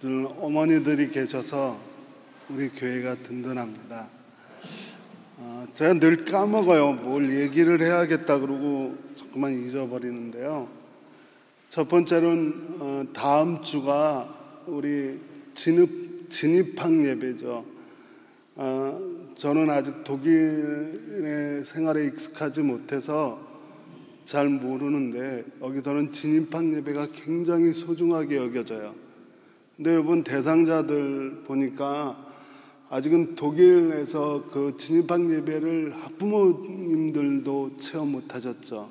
늘 어머니들이 계셔서 우리 교회가 든든합니다. 제가 늘 까먹어요. 뭘 얘기를 해야겠다 그러고 자꾸만 잊어버리는데요. 첫 번째로는 다음 주가 우리 진입학 예배죠. 저는 아직 독일의 생활에 익숙하지 못해서 잘 모르는데 여기서는 진입학 예배가 굉장히 소중하게 여겨져요. 근데 이번 대상자들 보니까 아직은 독일에서 그 진입학 예배를 학부모님들도 체험 못하셨죠.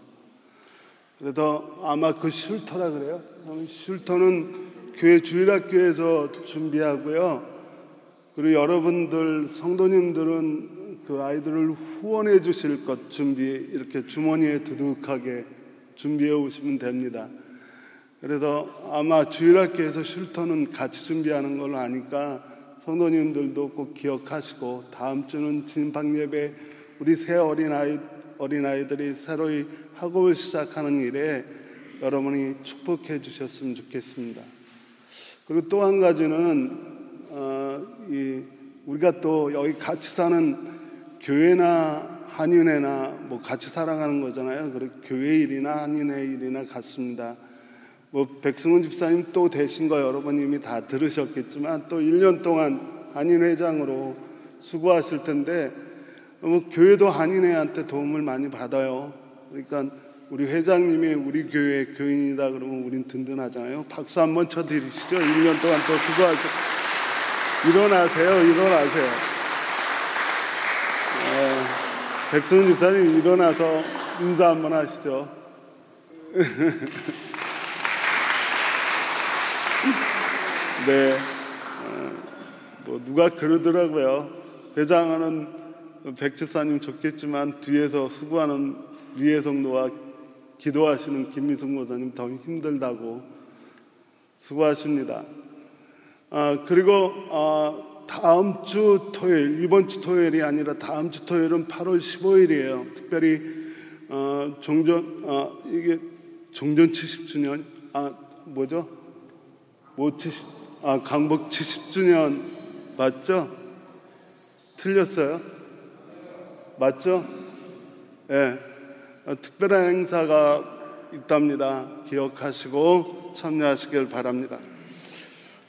그래서 아마 그 슐터라 그래요. 슐터는 교회 주일학교에서 준비하고요. 그리고 여러분들 성도님들은 그 아이들을 후원해 주실 것 이렇게 주머니에 두둑하게 준비해 오시면 됩니다. 그래서 아마 주일학교에서 슐터는 같이 준비하는 걸로 아니까 성도님들도 꼭 기억하시고 다음 주는 진입학 예배 우리 새 어린아이들이 새로이 학업을 시작하는 일에 여러분이 축복해 주셨으면 좋겠습니다. 그리고 또 한 가지는 우리가 또 여기 같이 사는 교회나 한인회나 뭐 같이 살아가는 거잖아요. 그리고 교회 일이나 한인회 일이나 같습니다. 백승훈 집사님 또 되신 거 여러분 이미 다 들으셨겠지만 또 1년 동안 한인회장으로 수고하실 텐데 교회도 한인회한테 도움을 많이 받아요. 그러니까 우리 회장님이 우리 교회 교인이다 그러면 우린 든든하잖아요. 박수 한번 쳐드리시죠. 1년 동안 또 수고하셨어요. 일어나세요. 백승훈 집사님 일어나서 인사 한번 하시죠. 네, 누가 그러더라고요. 회장하는 백 집사님 좋겠지만 뒤에서 수고하는 위의 성도와 기도하시는 김미숙 목사님 더 힘들다고 수고하십니다. 그리고 다음 주 토요일, 이번 주 토요일이 아니라 다음 주 토요일은 8월 15일이에요. 특별히 이게 종전 70주년 강복 70주년 맞죠? 틀렸어요? 맞죠? 예. 특별한 행사가 있답니다. 기억하시고 참여하시길 바랍니다.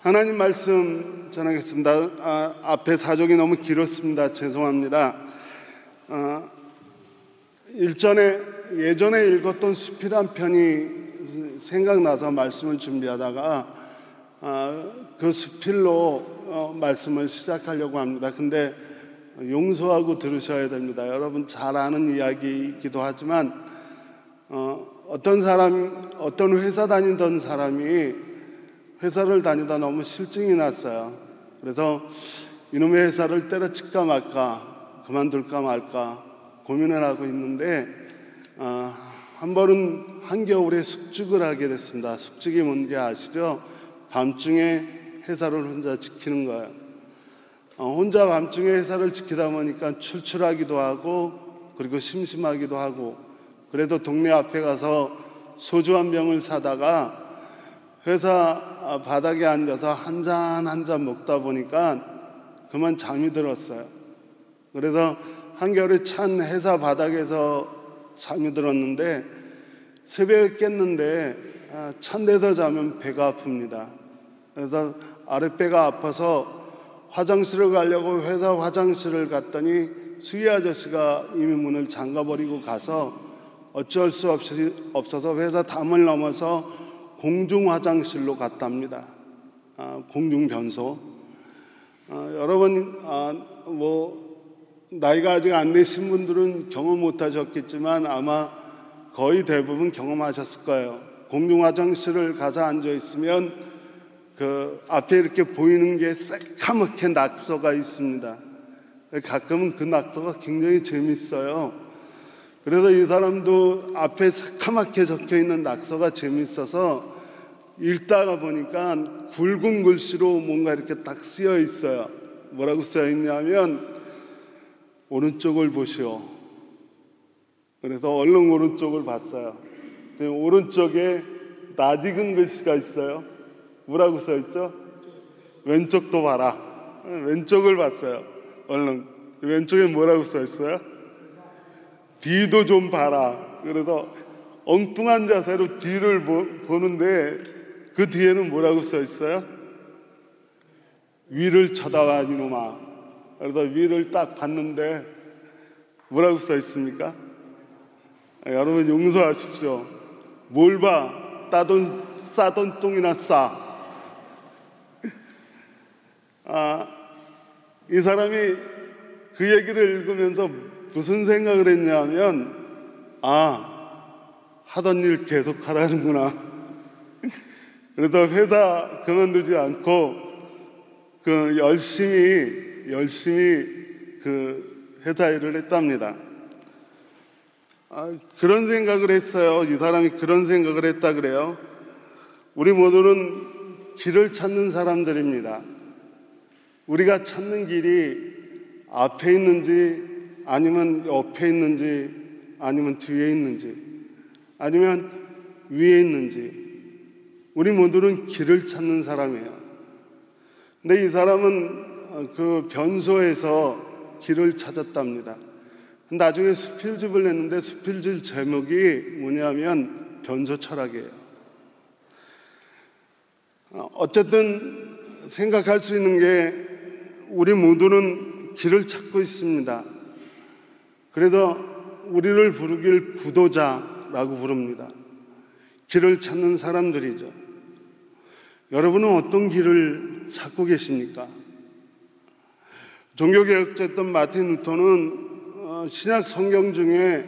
하나님 말씀 전하겠습니다. 앞에 사족이 너무 길었습니다. 죄송합니다. 예전에 읽었던 수필 편이 생각나서 말씀을 준비하다가 그 수필로 말씀을 시작하려고 합니다. 근데 용서하고 들으셔야 됩니다. 여러분 잘 아는 이야기이기도 하지만 어떤 회사 다니던 사람이 회사를 다니다 너무 실증이 났어요. 그래서 이놈의 회사를 때려칠까 말까 그만둘까 말까 고민을 하고 있는데 한 번은 한겨울에 숙직을 하게 됐습니다. 숙직이 뭔지 아시죠? 밤중에 회사를 혼자 지키는 거예요. 혼자 밤중에 회사를 지키다 보니까 출출하기도 하고 그리고 심심하기도 하고 그래도 동네 앞에 가서 소주 한 병을 사다가 회사 바닥에 앉아서 한 잔 먹다 보니까 그만 잠이 들었어요. 그래서 한겨울에 찬 회사 바닥에서 잠이 들었는데 새벽에 깼는데 찬 데서 자면 배가 아픕니다. 그래서 아랫배가 아파서 화장실을 가려고 회사 화장실을 갔더니 수희 아저씨가 이미 문을 잠가버리고 가서 어쩔 수 없어서 회사 담을 넘어서 공중 화장실로 갔답니다. 공중 변소. 여러분 나이가 아직 안 되신 분들은 경험 못 하셨겠지만 아마 거의 대부분 경험하셨을 거예요. 공중 화장실을 가서 앉아 있으면 그 앞에 이렇게 보이는 게 새카맣게 낙서가 있습니다. 가끔은 그 낙서가 굉장히 재밌어요. 그래서 이 사람도 앞에 새카맣게 적혀있는 낙서가 재밌어서 읽다가 보니까 굵은 글씨로 뭔가 이렇게 딱 쓰여 있어요. 뭐라고 쓰여 있냐면 오른쪽을 보시오. 그래서 얼른 오른쪽을 봤어요. 오른쪽에 낯익은 글씨가 있어요. 뭐라고 써 있죠? 왼쪽도 봐라. 왼쪽을 봤어요. 얼른 왼쪽에 뭐라고 써 있어요? 뒤도 좀 봐라. 그래서 엉뚱한 자세로 뒤를 보는데 그 뒤에는 뭐라고 써 있어요? 위를 쳐다봐 이놈아. 그래서 위를 딱 봤는데 뭐라고 써 있습니까? 여러분 용서하십시오. 뭘 봐? 싸던 똥이나 싸. 이 사람이 그 얘기를 읽으면서 무슨 생각을 했냐면, 하던 일 계속 하라는구나. 그래서 회사 그만두지 않고 열심히 그 회사 일을 했답니다. 그런 생각을 했어요. 이 사람이 그런 생각을 했다 그래요. 우리 모두는 길을 찾는 사람들입니다. 우리가 찾는 길이 앞에 있는지 아니면 옆에 있는지 아니면 뒤에 있는지 아니면 위에 있는지, 우리 모두는 길을 찾는 사람이에요. 근데 이 사람은 그 변소에서 길을 찾았답니다. 나중에 수필집을 냈는데 수필집 제목이 뭐냐면 변소 철학이에요. 어쨌든 생각할 수 있는 게 우리 모두는 길을 찾고 있습니다. 그래서 우리를 부르길 구도자라고 부릅니다. 길을 찾는 사람들이죠. 여러분은 어떤 길을 찾고 계십니까? 종교개혁자였던 마틴 루터는 신약 성경 중에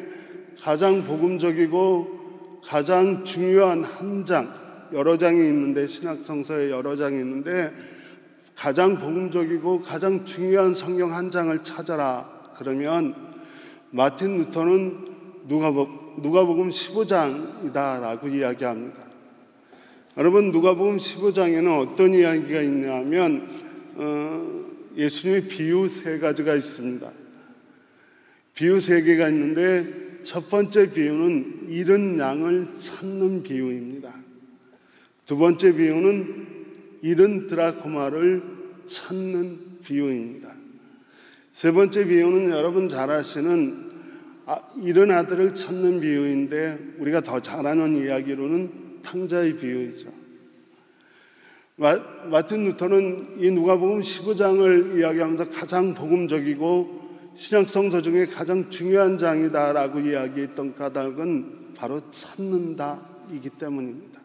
가장 복음적이고 가장 중요한 한 장, 여러 장이 있는데, 신약 성서에 여러 장이 있는데 가장 복음적이고 가장 중요한 성경 한 장을 찾아라. 그러면 마틴 루터는 누가복음 15장이다라고 이야기합니다. 여러분, 누가복음 15장에는 어떤 이야기가 있냐면 예수님의 비유 3가지가 있습니다. 비유 3개가 있는데 첫 번째 비유는 잃은 양을 찾는 비유입니다. 두 번째 비유는 잃은 드라크마를 찾는 비유입니다. 세 번째 비유는 여러분 잘 아시는 잃은 아들을 찾는 비유인데 우리가 더 잘 아는 이야기로는 탕자의 비유이죠. 마틴 루터는 이 누가복음 15장을 이야기하면서 가장 복음적이고 신약 성서 중에 가장 중요한 장이다라고 이야기했던 까닭은 바로 찾는다이기 때문입니다.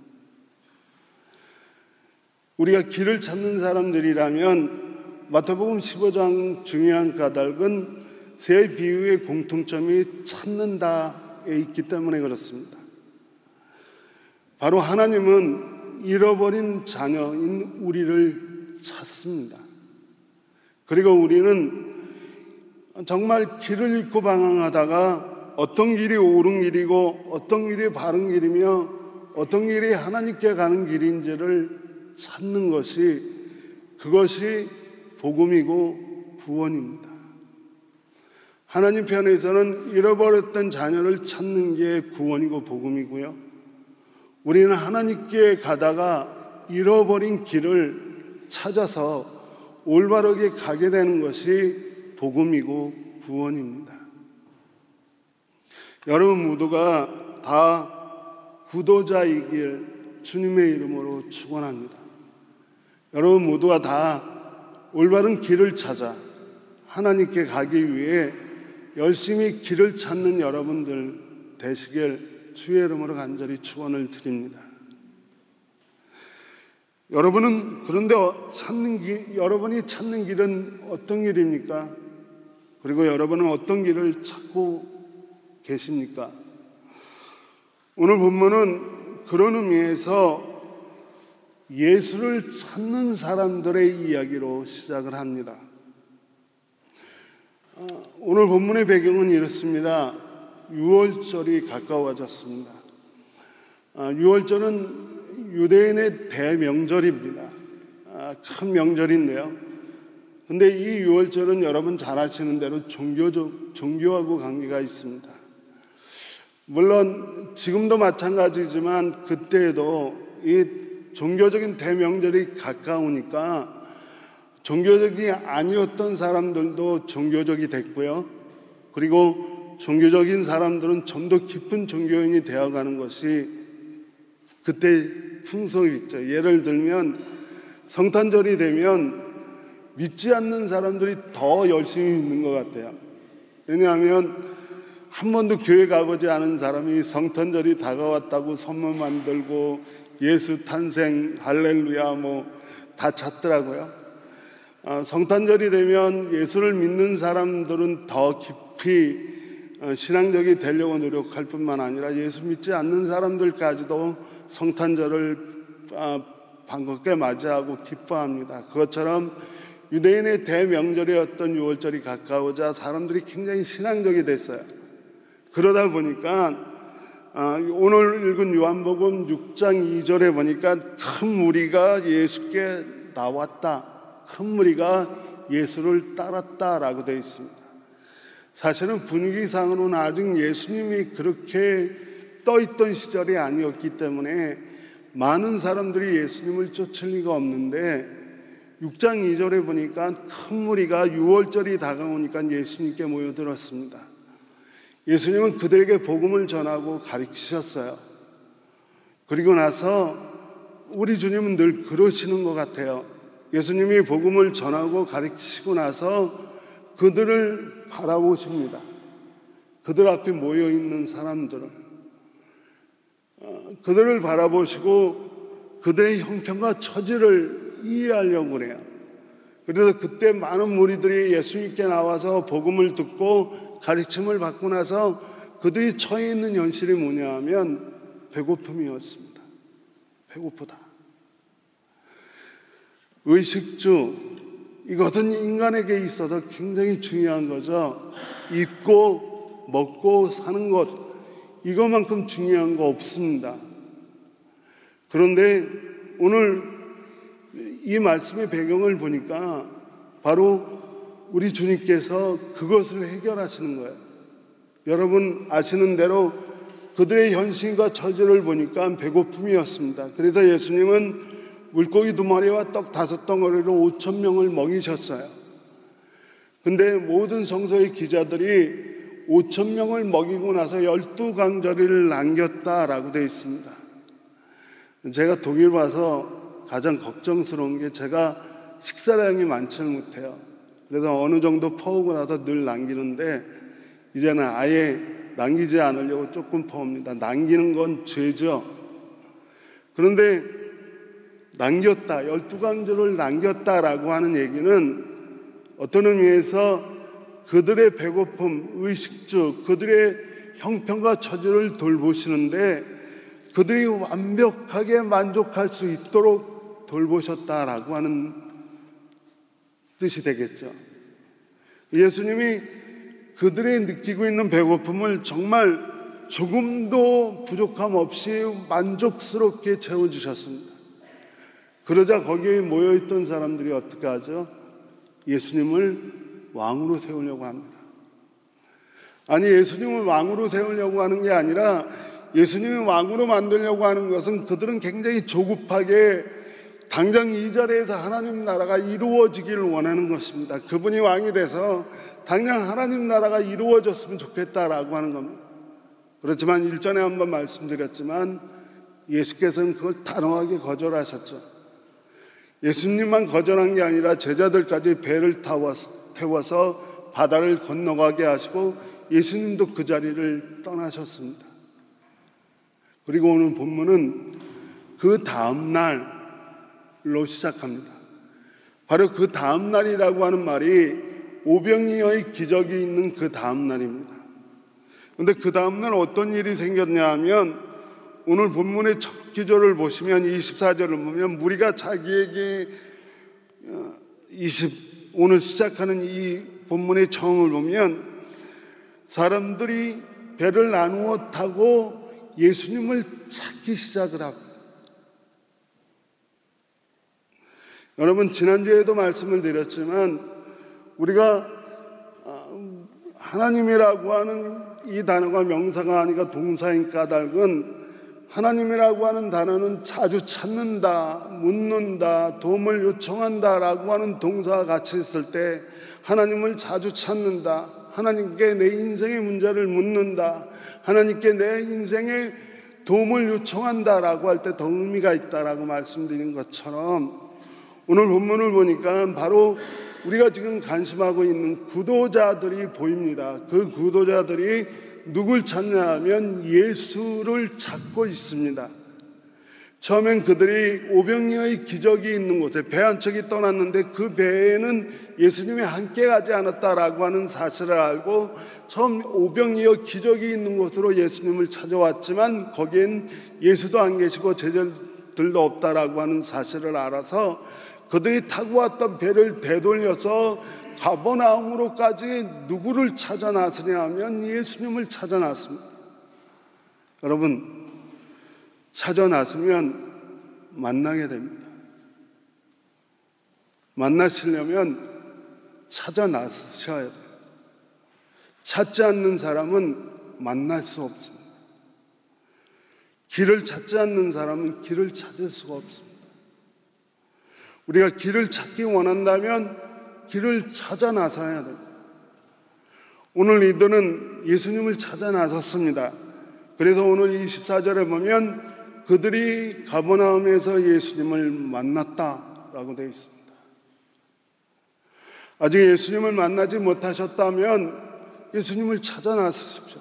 우리가 길을 찾는 사람들이라면 마태복음 15장 중요한 까닭은 세 비유의 공통점이 찾는다에 있기 때문에 그렇습니다. 바로 하나님은 잃어버린 자녀인 우리를 찾습니다. 그리고 우리는 정말 길을 잃고 방황하다가 어떤 길이 옳은 길이고 어떤 길이 바른 길이며 어떤 길이 하나님께 가는 길인지를 찾는 그것이 복음이고 구원입니다. 하나님 편에서는 잃어버렸던 자녀를 찾는 게 구원이고 복음이고요. 우리는 하나님께 가다가 잃어버린 길을 찾아서 올바르게 가게 되는 것이 복음이고 구원입니다. 여러분 모두가 다 구도자이길 주님의 이름으로 축원합니다. 여러분 모두가 다 올바른 길을 찾아 하나님께 가기 위해 열심히 길을 찾는 여러분들 되시길 주의 이름으로 간절히 축원을 드립니다. 여러분은 그런데 여러분이 찾는 길은 어떤 길입니까? 그리고 여러분은 어떤 길을 찾고 계십니까? 오늘 본문은 그런 의미에서 예수를 찾는 사람들의 이야기로 시작을 합니다. 오늘 본문의 배경은 이렇습니다. 유월절이 가까워졌습니다. 유월절은 유대인의 대명절입니다. 큰 명절인데요. 근데 이 유월절은 여러분 잘 아시는 대로 종교하고 관계가 있습니다. 물론 지금도 마찬가지지만 그때에도 이 종교적인 대명절이 가까우니까 종교적이 아니었던 사람들도 종교적이 됐고요. 그리고 종교적인 사람들은 좀 더 깊은 종교인이 되어가는 것이 그때 풍속이 있죠. 예를 들면 성탄절이 되면 믿지 않는 사람들이 더 열심히 믿는 것 같아요. 왜냐하면 한 번도 교회 가보지 않은 사람이 성탄절이 다가왔다고 선물 만들고 예수 탄생 할렐루야 다 찾더라고요. 성탄절이 되면 예수를 믿는 사람들은 더 깊이 신앙적이 되려고 노력할 뿐만 아니라 예수 믿지 않는 사람들까지도 성탄절을 반갑게 맞이하고 기뻐합니다. 그것처럼 유대인의 대명절이었던 유월절이 가까우자 사람들이 굉장히 신앙적이 됐어요. 그러다 보니까 오늘 읽은 요한복음 6장 2절에 보니까 큰 무리가 예수께 나왔다, 큰 무리가 예수를 따랐다라고 되어 있습니다. 사실은 분위기상으로는 아직 예수님이 그렇게 떠있던 시절이 아니었기 때문에 많은 사람들이 예수님을 쫓을 리가 없는데 6장 2절에 보니까 큰 무리가 유월절이 다가오니까 예수님께 모여들었습니다. 예수님은 그들에게 복음을 전하고 가르치셨어요. 그리고 나서 우리 주님은 늘 그러시는 것 같아요. 예수님이 복음을 전하고 가르치시고 나서 그들을 바라보십니다. 그들 앞에 모여있는 사람들을 그들을 바라보시고 그들의 형편과 처지를 이해하려고 그래요. 그래서 그때 많은 무리들이 예수님께 나와서 복음을 듣고 가르침을 받고 나서 그들이 처해 있는 현실이 뭐냐 하면 배고픔이었습니다. 배고프다. 의식주, 이것은 인간에게 있어서 굉장히 중요한 거죠. 입고 먹고 사는 것, 이것만큼 중요한 거 없습니다. 그런데 오늘 이 말씀의 배경을 보니까 바로 우리 주님께서 그것을 해결하시는 거예요. 여러분 아시는 대로 그들의 현실과 처지를 보니까 배고픔이었습니다. 그래서 예수님은 물고기 2마리와 떡 5덩어리로 5,000명을 먹이셨어요. 근데 모든 성서의 기자들이 5,000명을 먹이고 나서 12강저리를 남겼다라고 되어 있습니다. 제가 독일 와서 가장 걱정스러운 게 제가 식사량이 많지는 못해요. 그래서 어느 정도 퍼오고 나서 늘 남기는데 이제는 아예 남기지 않으려고 조금 퍼옵니다. 남기는 건 죄죠. 그런데 남겼다, 12강조를 남겼다라고 하는 얘기는 어떤 의미에서 그들의 배고픔, 의식주, 그들의 형편과 처지를 돌보시는데 그들이 완벽하게 만족할 수 있도록 돌보셨다라고 하는 뜻이 되겠죠. 예수님이 그들이 느끼고 있는 배고픔을 정말 조금도 부족함 없이 만족스럽게 채워주셨습니다. 그러자 거기에 모여있던 사람들이 어떻게 하죠? 예수님을 왕으로 세우려고 합니다. 아니, 예수님을 왕으로 세우려고 하는 게 아니라 예수님을 왕으로 만들려고 하는 것은 그들은 굉장히 조급하게 당장 이 자리에서 하나님 나라가 이루어지기를 원하는 것입니다. 그분이 왕이 돼서 당장 하나님 나라가 이루어졌으면 좋겠다라고 하는 겁니다. 그렇지만 일전에 한번 말씀드렸지만 예수께서는 그걸 단호하게 거절하셨죠. 예수님만 거절한 게 아니라 제자들까지 배를 태워서 바다를 건너가게 하시고 예수님도 그 자리를 떠나셨습니다. 그리고 오늘 본문은 그 다음 날로 시작합니다. 바로 그 다음 날이라고 하는 말이 오병이어의 기적이 있는 그 다음 날입니다. 그런데 그 다음 날 어떤 일이 생겼냐 하면 오늘 본문의 첫 기절을 보시면 24절을 보면 무리가 자기에게 오늘 시작하는 이 본문의 처음을 보면 사람들이 배를 나누어 타고 예수님을 찾기 시작을 합니다. 여러분 지난주에도 말씀을 드렸지만 우리가 하나님이라고 하는 이 단어가 명사가 아니라 동사인 까닭은 하나님이라고 하는 단어는 자주 찾는다, 묻는다, 도움을 요청한다라고 하는 동사가 같이 있을 때 하나님을 자주 찾는다, 하나님께 내 인생의 문제를 묻는다, 하나님께 내 인생의 도움을 요청한다라고 할 때 더 의미가 있다라고 말씀드린 것처럼 오늘 본문을 보니까 바로 우리가 지금 관심하고 있는 구도자들이 보입니다. 그 구도자들이 누굴 찾냐 하면 예수를 찾고 있습니다. 처음엔 그들이 오병이어의 기적이 있는 곳에 배 한 척이 떠났는데 그 배에는 예수님이 함께 가지 않았다라고 하는 사실을 알고 처음 오병이어 기적이 있는 곳으로 예수님을 찾아왔지만 거기엔 예수도 안 계시고 제자들도 없다라고 하는 사실을 알아서 그들이 타고 왔던 배를 되돌려서 가버나움으로까지 누구를 찾아 나서냐 하면 예수님을 찾아 나섭니다. 여러분, 찾아 나서면 만나게 됩니다. 만나시려면 찾아 나서셔야 돼요. 찾지 않는 사람은 만날 수 없습니다. 길을 찾지 않는 사람은 길을 찾을 수가 없습니다. 우리가 길을 찾기 원한다면 길을 찾아 나서야 됩니다. 오늘 이들은 예수님을 찾아 나섰습니다. 그래서 오늘 24절에 보면 그들이 가버나움에서 예수님을 만났다라고 되어 있습니다. 아직 예수님을 만나지 못하셨다면 예수님을 찾아 나서십시오.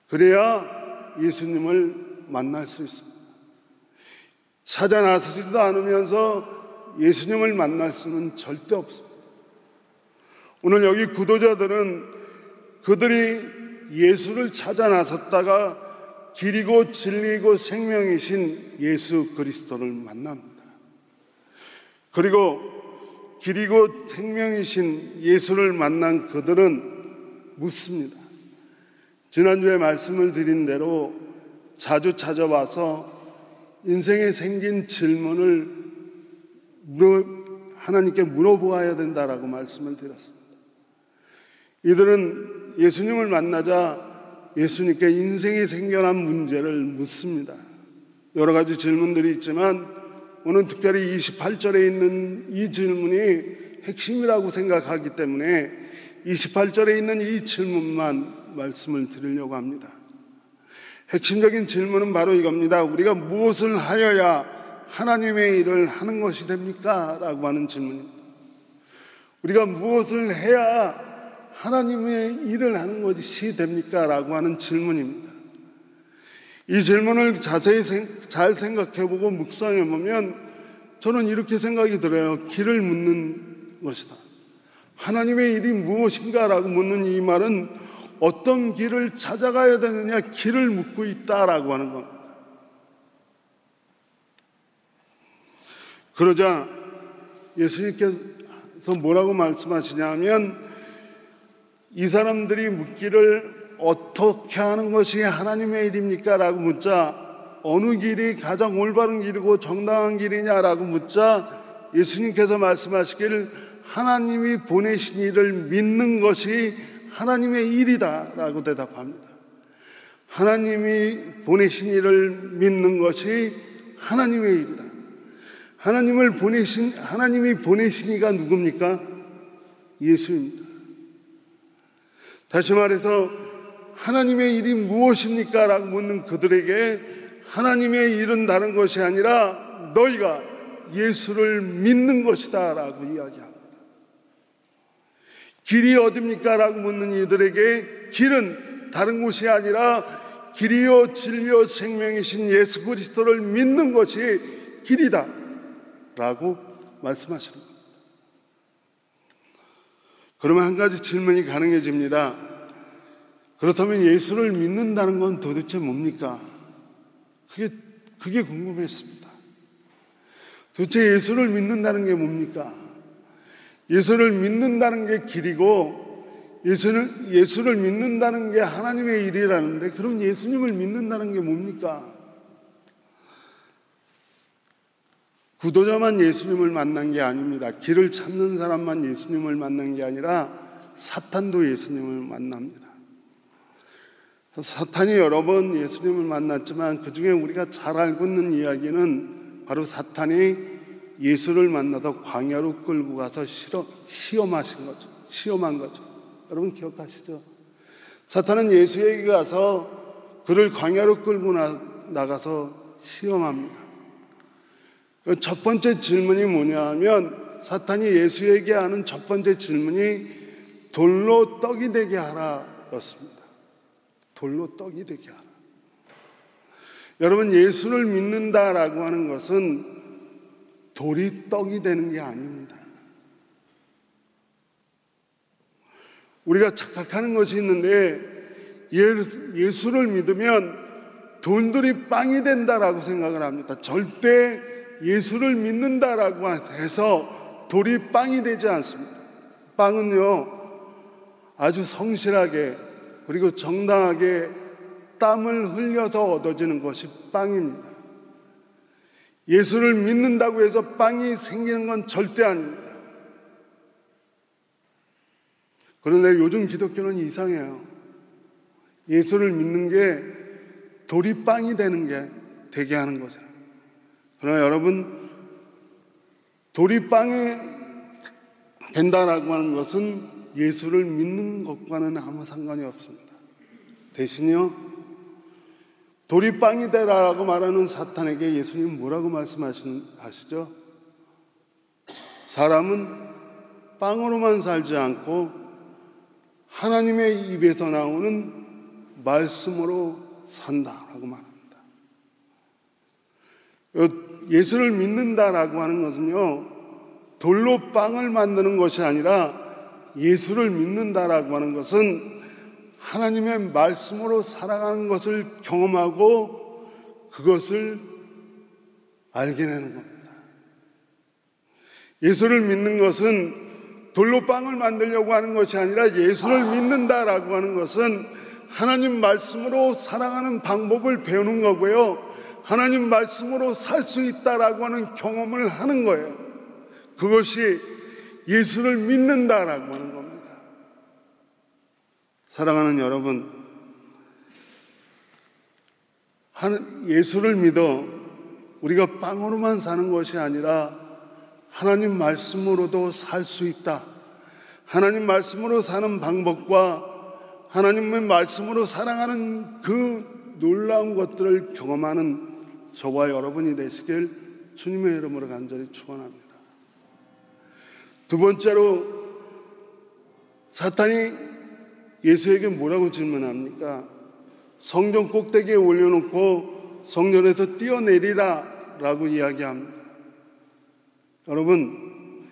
그래야 예수님을 만날 수 있습니다. 찾아 나서지도 않으면서 예수님을 만날 수는 절대 없습니다. 오늘 여기 구도자들은 그들이 예수를 찾아 나섰다가 길이고 진리고 생명이신 예수 그리스도를 만납니다. 그리고 길이고 생명이신 예수를 만난 그들은 묻습니다. 지난주에 말씀을 드린 대로 자주 찾아와서 인생에 생긴 질문을 하나님께 물어보아야 된다라고 말씀을 드렸습니다. 이들은 예수님을 만나자 예수님께 인생에 생겨난 문제를 묻습니다. 여러 가지 질문들이 있지만 오늘 특별히 28절에 있는 이 질문이 핵심이라고 생각하기 때문에 28절에 있는 이 질문만 말씀을 드리려고 합니다. 핵심적인 질문은 바로 이겁니다. 우리가 무엇을 하여야 하나님의 일을 하는 것이 됩니까? 라고 하는 질문입니다. 우리가 무엇을 해야 하나님의 일을 하는 것이 됩니까? 라고 하는 질문입니다. 이 질문을 자세히 잘 생각해보고 묵상해보면 저는 이렇게 생각이 들어요. 길을 묻는 것이다. 하나님의 일이 무엇인가? 라고 묻는 이 말은 어떤 길을 찾아가야 되느냐, 길을 묻고 있다라고 하는 겁니다. 그러자 예수님께서 뭐라고 말씀하시냐 하면 이 사람들이 묻기를 어떻게 하는 것이 하나님의 일입니까? 라고 묻자 어느 길이 가장 올바른 길이고 정당한 길이냐라고 묻자 예수님께서 말씀하시기를 하나님이 보내신 일을 믿는 것이 하나님의 일이다 라고 대답합니다. 하나님이 보내신 일을 믿는 것이 하나님의 일이다. 하나님이 보내신 이가 누굽니까? 예수입니다. 다시 말해서 하나님의 일이 무엇입니까? 라고 묻는 그들에게 하나님의 일은 다른 것이 아니라 너희가 예수를 믿는 것이다 라고 이야기합니다. 길이 어딥니까? 라고 묻는 이들에게 길은 다른 곳이 아니라 길이요 진리요 생명이신 예수 그리스도를 믿는 것이 길이다 라고 말씀하시는 겁니다. 그러면 한 가지 질문이 가능해집니다. 그렇다면 예수를 믿는다는 건 도대체 뭡니까? 그게 궁금했습니다. 도대체 예수를 믿는다는 게 뭡니까? 예수를 믿는다는 게 길이고 예수를 믿는다는 게 하나님의 일이라는데 그럼 예수님을 믿는다는 게 뭡니까? 구도자만 예수님을 만난 게 아닙니다. 길을 찾는 사람만 예수님을 만난 게 아니라 사탄도 예수님을 만납니다. 사탄이 여러 번 예수님을 만났지만 그 중에 우리가 잘 알고 있는 이야기는 바로 사탄이 예수를 만나서 광야로 끌고 가서 시험하신 거죠. 시험한 거죠. 여러분 기억하시죠? 사탄은 예수에게 가서 그를 광야로 끌고 나가서 시험합니다. 첫 번째 질문이 뭐냐 하면 사탄이 예수에게 하는 첫 번째 질문이 돌로 떡이 되게 하라 였습니다. 돌로 떡이 되게 하라. 여러분, 예수를 믿는다라고 하는 것은 돌이 떡이 되는 게 아닙니다. 우리가 착각하는 것이 있는데 예수를 믿으면 돌들이 빵이 된다라고 생각을 합니다. 절대 예수를 믿는다라고 해서 돌이 빵이 되지 않습니다. 빵은요, 아주 성실하게 그리고 정당하게 땀을 흘려서 얻어지는 것이 빵입니다. 예수를 믿는다고 해서 빵이 생기는 건 절대 아닙니다. 그런데 요즘 기독교는 이상해요. 예수를 믿는 게 돌이 빵이 되게 하는 거죠. 그러나 여러분, 돌이 빵이 된다라고 하는 것은 예수를 믿는 것과는 아무 상관이 없습니다. 대신요, 돌이 빵이 되라라고 말하는 사탄에게 예수님 뭐라고 말씀하시죠? 사람은 빵으로만 살지 않고 하나님의 입에서 나오는 말씀으로 산다라고 말합니다. 예수를 믿는다라고 하는 것은요, 돌로 빵을 만드는 것이 아니라 예수를 믿는다라고 하는 것은 하나님의 말씀으로 살아가는 것을 경험하고 그것을 알게 되는 겁니다. 예수를 믿는 것은 돌로 빵을 만들려고 하는 것이 아니라 예수를 믿는다라고 하는 것은 하나님 말씀으로 살아가는 방법을 배우는 거고요, 하나님 말씀으로 살 수 있다라고 하는 경험을 하는 거예요. 그것이 예수를 믿는다라고 하는 겁니다. 사랑하는 여러분, 예수를 믿어 우리가 빵으로만 사는 것이 아니라 하나님 말씀으로도 살 수 있다. 하나님 말씀으로 사는 방법과 하나님의 말씀으로 살아가는 그 놀라운 것들을 경험하는 저와 여러분이 되시길 주님의 이름으로 간절히 축원합니다. 두 번째로, 사탄이 예수에게 뭐라고 질문합니까? 성전 꼭대기에 올려놓고 성전에서 뛰어내리라 라고 이야기합니다. 여러분,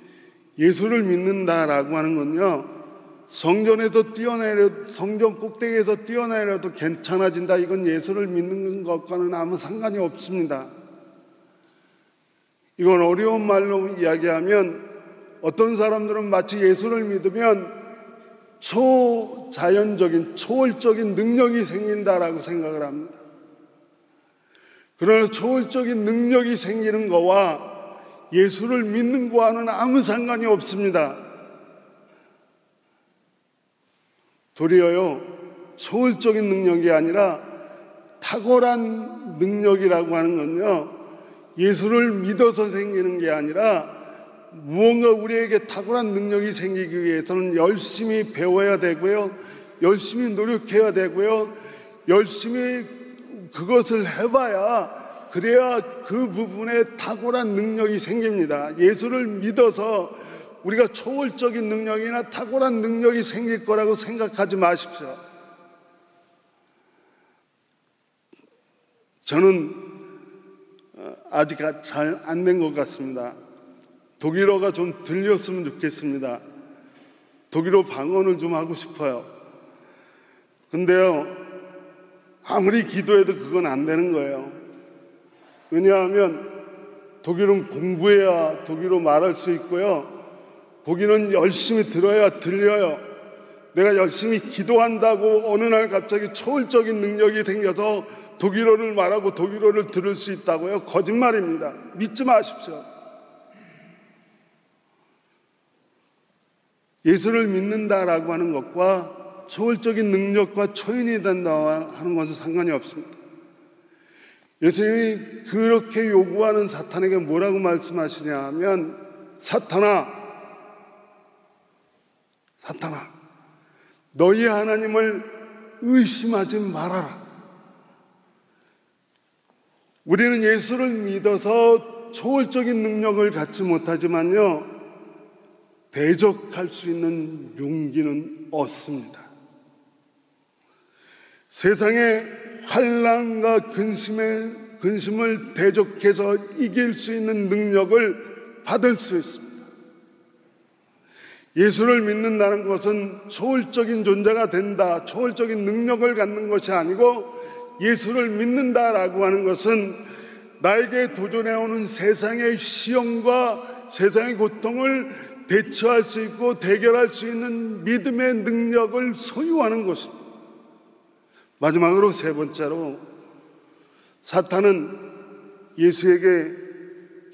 예수를 믿는다라고 하는 건요, 성전 꼭대기에서 뛰어내려도 괜찮아진다, 이건 예수를 믿는 것과는 아무 상관이 없습니다. 이건 어려운 말로 이야기하면 어떤 사람들은 마치 예수를 믿으면 초월적인 능력이 생긴다라고 생각을 합니다. 그러나 초월적인 능력이 생기는 거와 예수를 믿는 거와는 아무 상관이 없습니다. 도리어요, 초월적인 능력이 아니라 탁월한 능력이라고 하는 건요, 예수를 믿어서 생기는 게 아니라 무언가 우리에게 탁월한 능력이 생기기 위해서는 열심히 배워야 되고요, 열심히 노력해야 되고요, 열심히 그것을 해봐야, 그래야 그 부분에 탁월한 능력이 생깁니다. 예수를 믿어서 우리가 초월적인 능력이나 탁월한 능력이 생길 거라고 생각하지 마십시오. 저는 아직 잘 안 된 것 같습니다. 독일어가 좀 들렸으면 좋겠습니다. 독일어 방언을 좀 하고 싶어요. 근데요, 아무리 기도해도 그건 안 되는 거예요. 왜냐하면 독일은 공부해야 독일어 말할 수 있고요, 거기는 열심히 들어야 들려요. 내가 열심히 기도한다고 어느 날 갑자기 초월적인 능력이 생겨서 독일어를 말하고 독일어를 들을 수 있다고요? 거짓말입니다. 믿지 마십시오. 예수를 믿는다라고 하는 것과 초월적인 능력과 초인이 된다 하는 것은 상관이 없습니다. 예수님이 그렇게 요구하는 사탄에게 뭐라고 말씀하시냐 하면, 사탄아, 너희 하나님을 의심하지 말아라. 우리는 예수를 믿어서 초월적인 능력을 갖지 못하지만요, 대적할 수 있는 용기는 얻습니다. 세상의 환난과 근심을 대적해서 이길 수 있는 능력을 받을 수 있습니다. 예수를 믿는다는 것은 초월적인 존재가 된다, 초월적인 능력을 갖는 것이 아니고, 예수를 믿는다라고 하는 것은 나에게 도전해오는 세상의 시험과 세상의 고통을 대처할 수 있고 대결할 수 있는 믿음의 능력을 소유하는 것입니다. 마지막으로 세 번째로, 사탄은 예수에게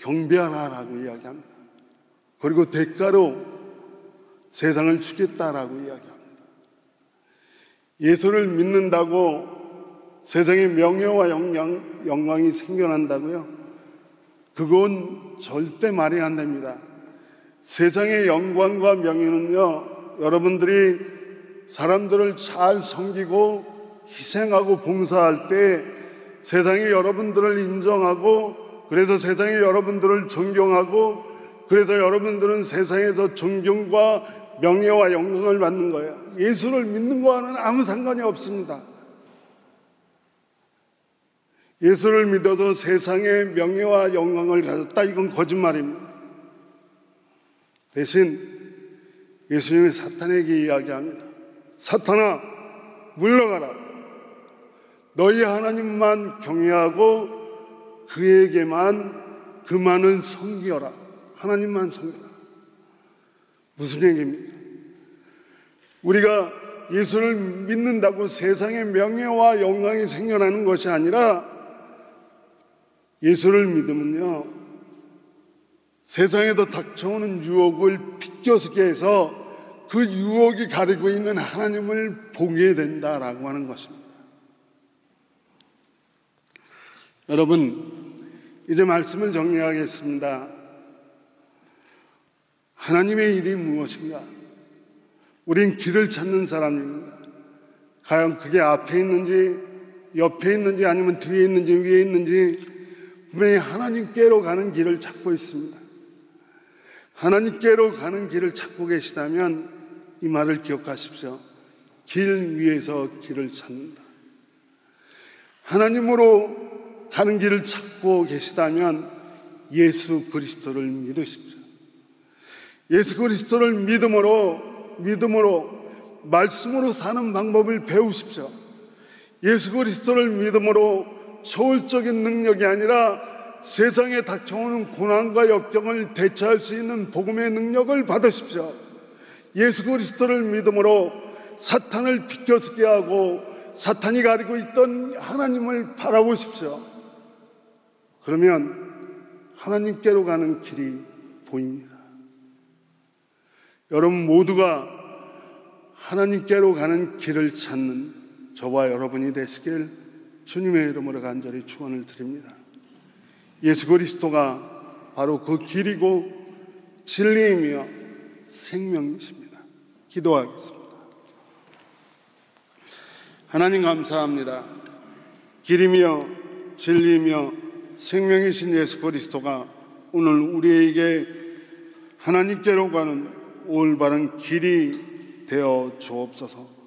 경배하라라고 이야기합니다. 그리고 대가로 세상을 주겠다라고 이야기합니다. 예수를 믿는다고 세상의 명예와 영광이 생겨난다고요? 그건 절대 말이 안 됩니다. 세상의 영광과 명예는요, 여러분들이 사람들을 잘 섬기고 희생하고 봉사할 때 세상이 여러분들을 인정하고, 그래서 세상이 여러분들을 존경하고, 그래서 여러분들은 세상에서 존경과 명예와 영광을 받는 거예요. 예수를 믿는 거와는 아무 상관이 없습니다. 예수를 믿어도 세상의 명예와 영광을 가졌다, 이건 거짓말입니다. 대신 예수님이 사탄에게 이야기합니다. 사탄아, 물러가라. 너희 하나님만 경외하고 그만을 섬기어라. 하나님만 섬겨라. 무슨 얘기입니까? 우리가 예수를 믿는다고 세상의 명예와 영광이 생겨나는 것이 아니라, 예수를 믿으면요, 세상에서 닥쳐오는 유혹을 비껴서게 해서 그 유혹이 가리고 있는 하나님을 보게 된다라고 하는 것입니다. 여러분, 이제 말씀을 정리하겠습니다. 하나님의 일이 무엇인가? 우린 길을 찾는 사람입니다. 과연 그게 앞에 있는지 옆에 있는지 아니면 뒤에 있는지 위에 있는지 분명히 하나님께로 가는 길을 찾고 있습니다. 하나님께로 가는 길을 찾고 계시다면 이 말을 기억하십시오. 길 위에서 길을 찾는다. 하나님으로 가는 길을 찾고 계시다면 예수 그리스도를 믿으십시오. 예수 그리스도를 믿음으로 말씀으로 사는 방법을 배우십시오. 예수 그리스도를 믿음으로 초월적인 능력이 아니라 세상에 닥쳐오는 고난과 역경을 대처할 수 있는 복음의 능력을 받으십시오. 예수 그리스도를 믿음으로 사탄을 비껴서게 하고 사탄이 가리고 있던 하나님을 바라보십시오. 그러면 하나님께로 가는 길이 보입니다. 여러분 모두가 하나님께로 가는 길을 찾는 저와 여러분이 되시길 주님의 이름으로 간절히 축원을 드립니다. 예수 그리스도가 바로 그 길이고 진리이며 생명이십니다. 기도하겠습니다. 하나님 감사합니다. 길이며 진리이며 생명이신 예수 그리스도가 오늘 우리에게 하나님께로 가는 올바른 길이 되어 주옵소서.